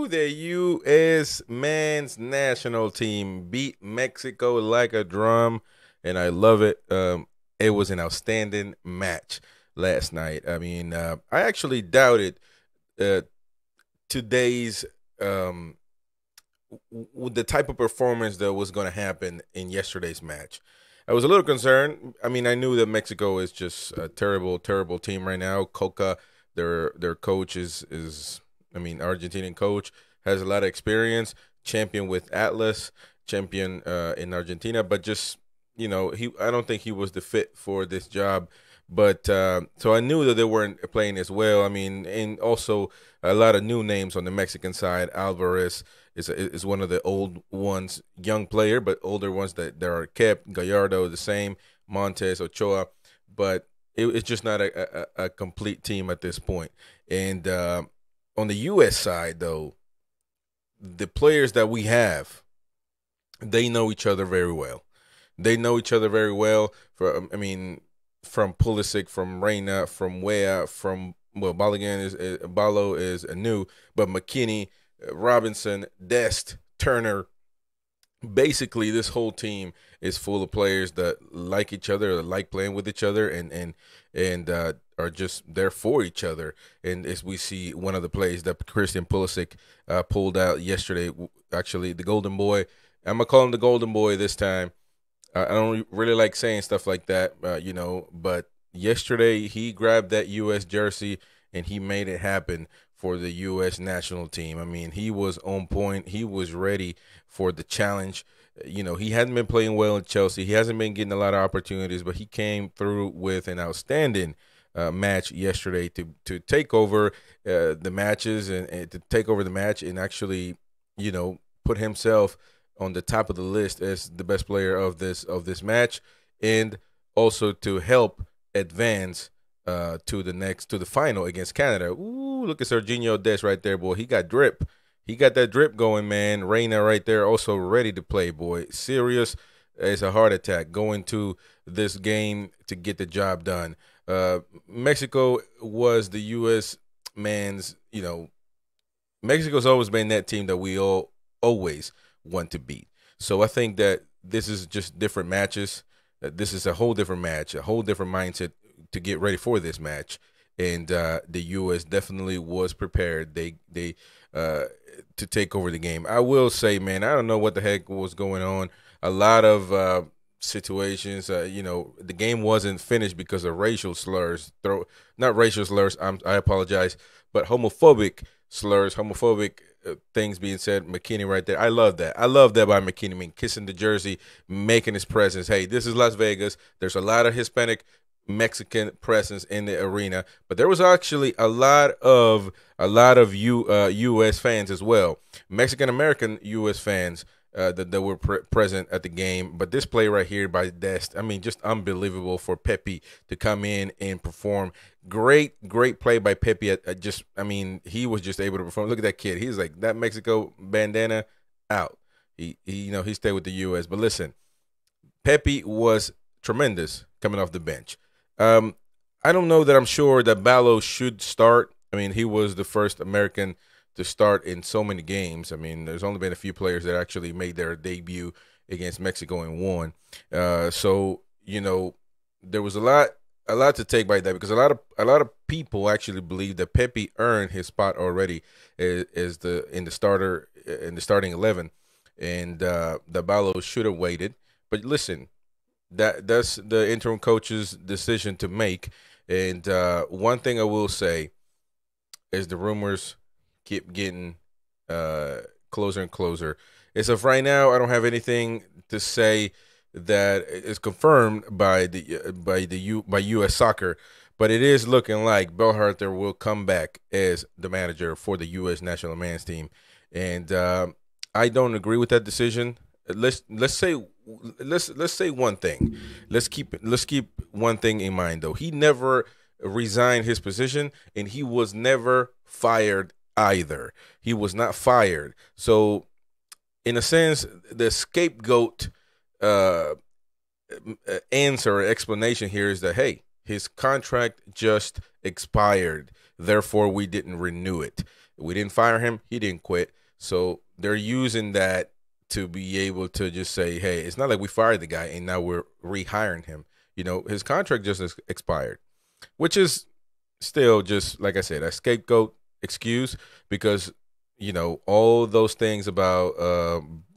The U.S. men's national team beat Mexico like a drum, and I love it. It was an outstanding match last night. I mean, I actually doubted uh, today's the type of performance that was going to happen in yesterday's match. I was a little concerned. I mean, I knew that Mexico is just a terrible, terrible team right now. Coca, their coach is I mean, Argentinian coach, has a lot of experience. Champion with Atlas, champion in Argentina, but just I don't think he was the fit for this job. But so I knew that they weren't playing as well. I mean, and also a lot of new names on the Mexican side. Alvarez is one of the old ones, young player, but older ones that are kept. Gallardo the same, Montes, Ochoa, but it's just not a complete team at this point. And on the U.S. side, though, the players that we have, they know each other very well. They know each other very well. From Pulisic, from Reina, from Wea, from Balogun is Balo is new, but McKinney, Robinson, Dest, Turner. Basically, this whole team is full of players that like each other, like playing with each other, and are just there for each other. And as we see, one of the plays that Christian Pulisic pulled out yesterday, actually the Golden Boy. I'm gonna call him the Golden Boy this time. I don't really like saying stuff like that, but yesterday he grabbed that U.S. jersey and he made it happen for the U.S. national team. I mean, he was on point. He was ready for the challenge. He hadn't been playing well in Chelsea. He hasn't been getting a lot of opportunities, but he came through with an outstanding match yesterday to take over the matches and to take over the match and actually, put himself on the top of the list as the best player of this match, and also to help advance to the final against Canada. Ooh, look at Serginho Dest right there, boy. He got drip. He got that drip going, man. Reina right there, also ready to play, boy. Serious as a heart attack going to this game to get the job done. Mexico was the U.S. man's, Mexico's always been that team that we all always want to beat. So I think that this is just different matches. This is a whole different match, a whole different mindset to get ready for this match. And the U.S. definitely was prepared. They to take over the game. I will say, man, I don't know what the heck was going on. A lot of situations. The game wasn't finished because of racial slurs. Not racial slurs. I apologize, but homophobic slurs, homophobic things being said. McKinney right there. I love that. I love that by McKinney. I mean, kissing the jersey, making his presence. Hey, this is Las Vegas. There's a lot of Hispanic Mexican presence in the arena, but there was actually a lot of U.S. fans as well, Mexican American U.S. fans that were present at the game. But this play right here by Dest, I mean, just unbelievable for Pepe to come in and perform. Great play by Pepe. He was just able to perform. Look at that kid. He's like that Mexico bandana out. He stayed with the U.S. But listen, Pepe was tremendous coming off the bench. I don't know that I'm sure that Balo should start. I mean, he was the first American to start in so many games. I mean, there's only been a few players that actually made their debut against Mexico and won. So there was a lot to take by that, because a lot of people actually believe that Pepe earned his spot already as in the starting 11, and that Balo should have waited. But listen, that's the interim coach's decision to make. And one thing I will say is the rumors keep getting closer and closer. As of right now, I don't have anything to say that is confirmed by U.S. Soccer, but it is looking like Belharter will come back as the manager for the U.S. national men's team, and I don't agree with that decision. Let's say one thing. Let's keep one thing in mind, though. He never resigned his position, and he was never fired either. He was not fired. So, in a sense, the scapegoat answer or explanation here is that, hey, his contract just expired, therefore we didn't renew it. We didn't fire him. He didn't quit. So they're using that to be able to just say, hey, it's not like we fired the guy and now we're rehiring him. His contract just expired, which is still just, like I said, a scapegoat excuse because, all those things about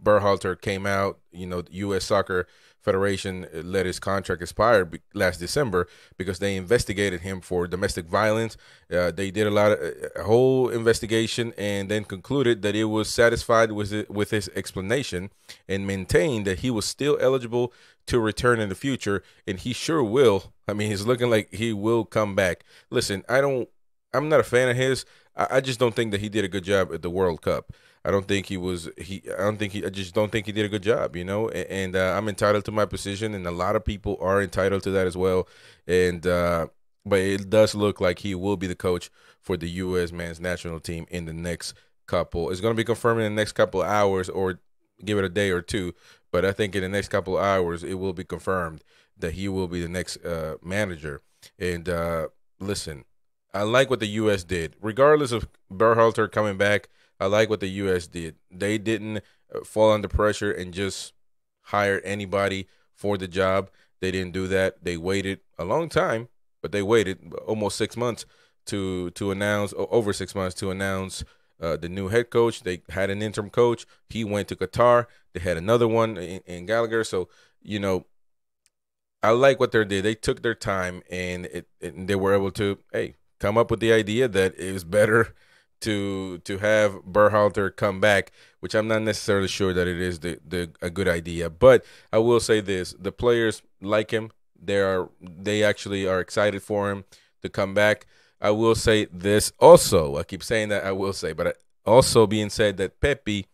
Berhalter came out, the U.S. Soccer Federation let his contract expire last December because they investigated him for domestic violence. They did a whole investigation and then concluded that it was satisfied with his explanation and maintained that he was still eligible to return in the future, and he sure will. I mean, he's looking like he will come back. Listen, I'm not a fan of his. I just don't think that he did a good job at the World Cup. I don't think he was. I just don't think he did a good job. And I'm entitled to my position, and a lot of people are entitled to that as well. And but it does look like he will be the coach for the U.S. men's national team in the next couple. It's going to be confirmed in the next couple of hours, or give it a day or two. But I think in the next couple of hours, it will be confirmed that he will be the next manager. And listen, I like what the U.S. did. Regardless of Berhalter coming back, I like what the U.S. did. They didn't fall under pressure and just hire anybody for the job. They didn't do that. They waited a long time, but they waited almost 6 months to announce, over 6 months to announce the new head coach. They had an interim coach. He went to Qatar. They had another one in Gallagher. So, I like what they did. They took their time, and they were able to, come up with the idea that it was better to have Berhalter come back, which I'm not necessarily sure that it is a good idea. But I will say this: the players like him. They actually are excited for him to come back. I will say this also. I keep saying that I will say, but also being said that Pepe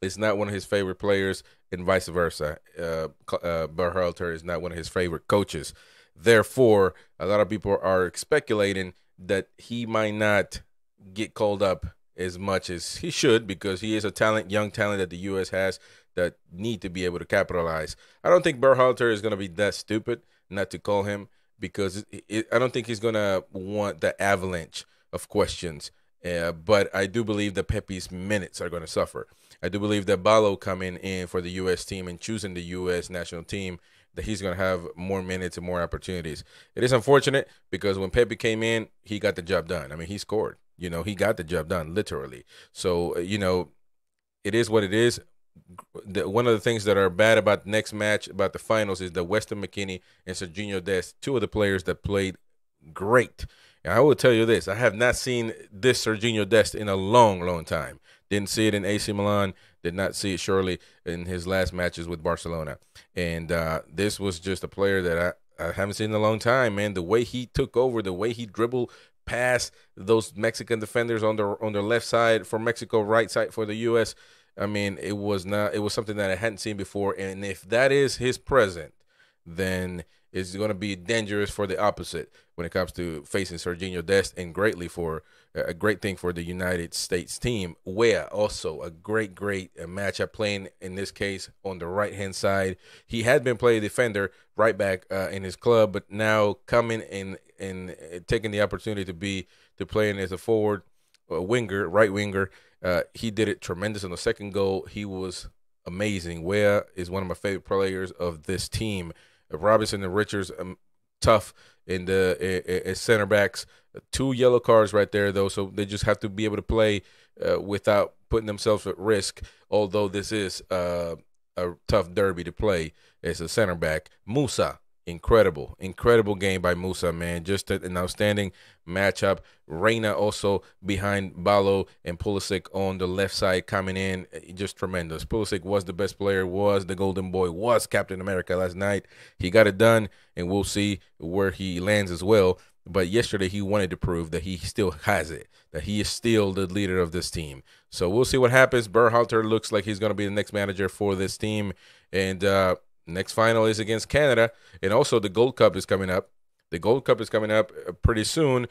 is not one of his favorite players, and vice versa. Berhalter is not one of his favorite coaches. Therefore, a lot of people are speculating that he might not get called up as much as he should, because he is a young talent that the U.S. has that need to be able to capitalize. I don't think Berhalter is going to be that stupid not to call him, because I don't think he's going to want the avalanche of questions. But I do believe that Pepe's minutes are going to suffer. I do believe that Balogun coming in for the U.S. team and choosing the U.S. national team, that he's going to have more minutes and more opportunities. It is unfortunate because when Pepe came in, he got the job done. I mean, he scored. He got the job done, literally. So, it is what it is. One of the things that are bad about the next match, about the finals, is that Weston McKennie and Serginho Dest, two of the players that played great. And I will tell you this: I have not seen this Serginho Dest in a long, long time. Didn't see it in AC Milan. Did not see it surely in his last matches with Barcelona. And this was just a player that I haven't seen in a long time, man. The way he took over, the way he dribbled past those Mexican defenders on the left side for Mexico, right side for the U.S., I mean, it was something that I hadn't seen before. And if that is his present, then it's going to be dangerous for the opposite when it comes to facing Serginho Dest, and a great thing for the United States team, where also a great matchup, playing in this case on the right-hand side. He had been playing defender right back in his club, but now coming and taking the opportunity to play in as a forward, right winger. He did it tremendous on the second goal. He was amazing. Wea is one of my favorite players of this team. Robinson and Richards, tough in the center backs. 2 yellow cards right there, though, so they just have to be able to play without putting themselves at risk, although this is a tough derby to play as a center back. Musa, incredible game by Musa, man. Just an outstanding matchup. Reina also behind Balo, and Pulisic on the left side coming in, just tremendous. Pulisic was the best player, was the golden boy, was Captain America last night. He got it done, and we'll see where he lands as well. But yesterday he wanted to prove that he still has it, that he is still the leader of this team. So we'll see what happens. Berhalter looks like he's going to be the next manager for this team. And next final is against Canada. And also the Gold Cup is coming up. The Gold Cup is coming up pretty soon.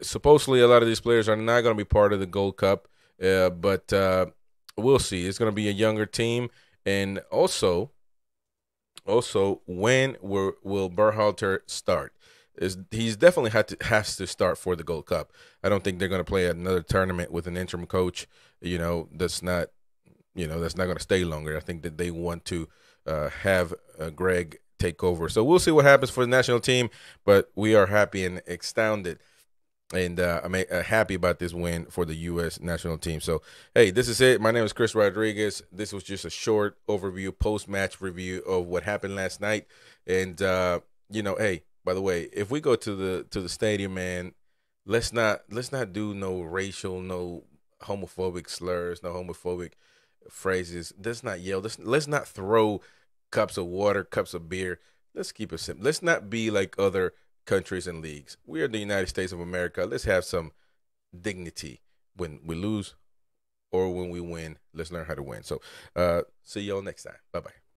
Supposedly a lot of these players are not going to be part of the Gold Cup. But we'll see. It's going to be a younger team. And also when will Berhalter start? he's definitely has to start for the Gold Cup. I don't think they're going to play another tournament with an interim coach. That's not going to stay longer. I think that they want to have Greg take over. So we'll see what happens for the national team. But we are happy and astounded. And I'm happy about this win for the U.S. national team. So, hey, this is it. My name is Chris Rodriguez. This was just a short overview, post-match review of what happened last night. And, hey, by the way, if we go to the stadium, man, let's not do no racial, no homophobic slurs, no homophobic phrases. Let's not yell. Let's not throw cups of water, cups of beer. Let's keep it simple. Let's not be like other countries and leagues. We are the United States of America. Let's have some dignity when we lose or when we win. Let's learn how to win. So see y'all next time. Bye-bye.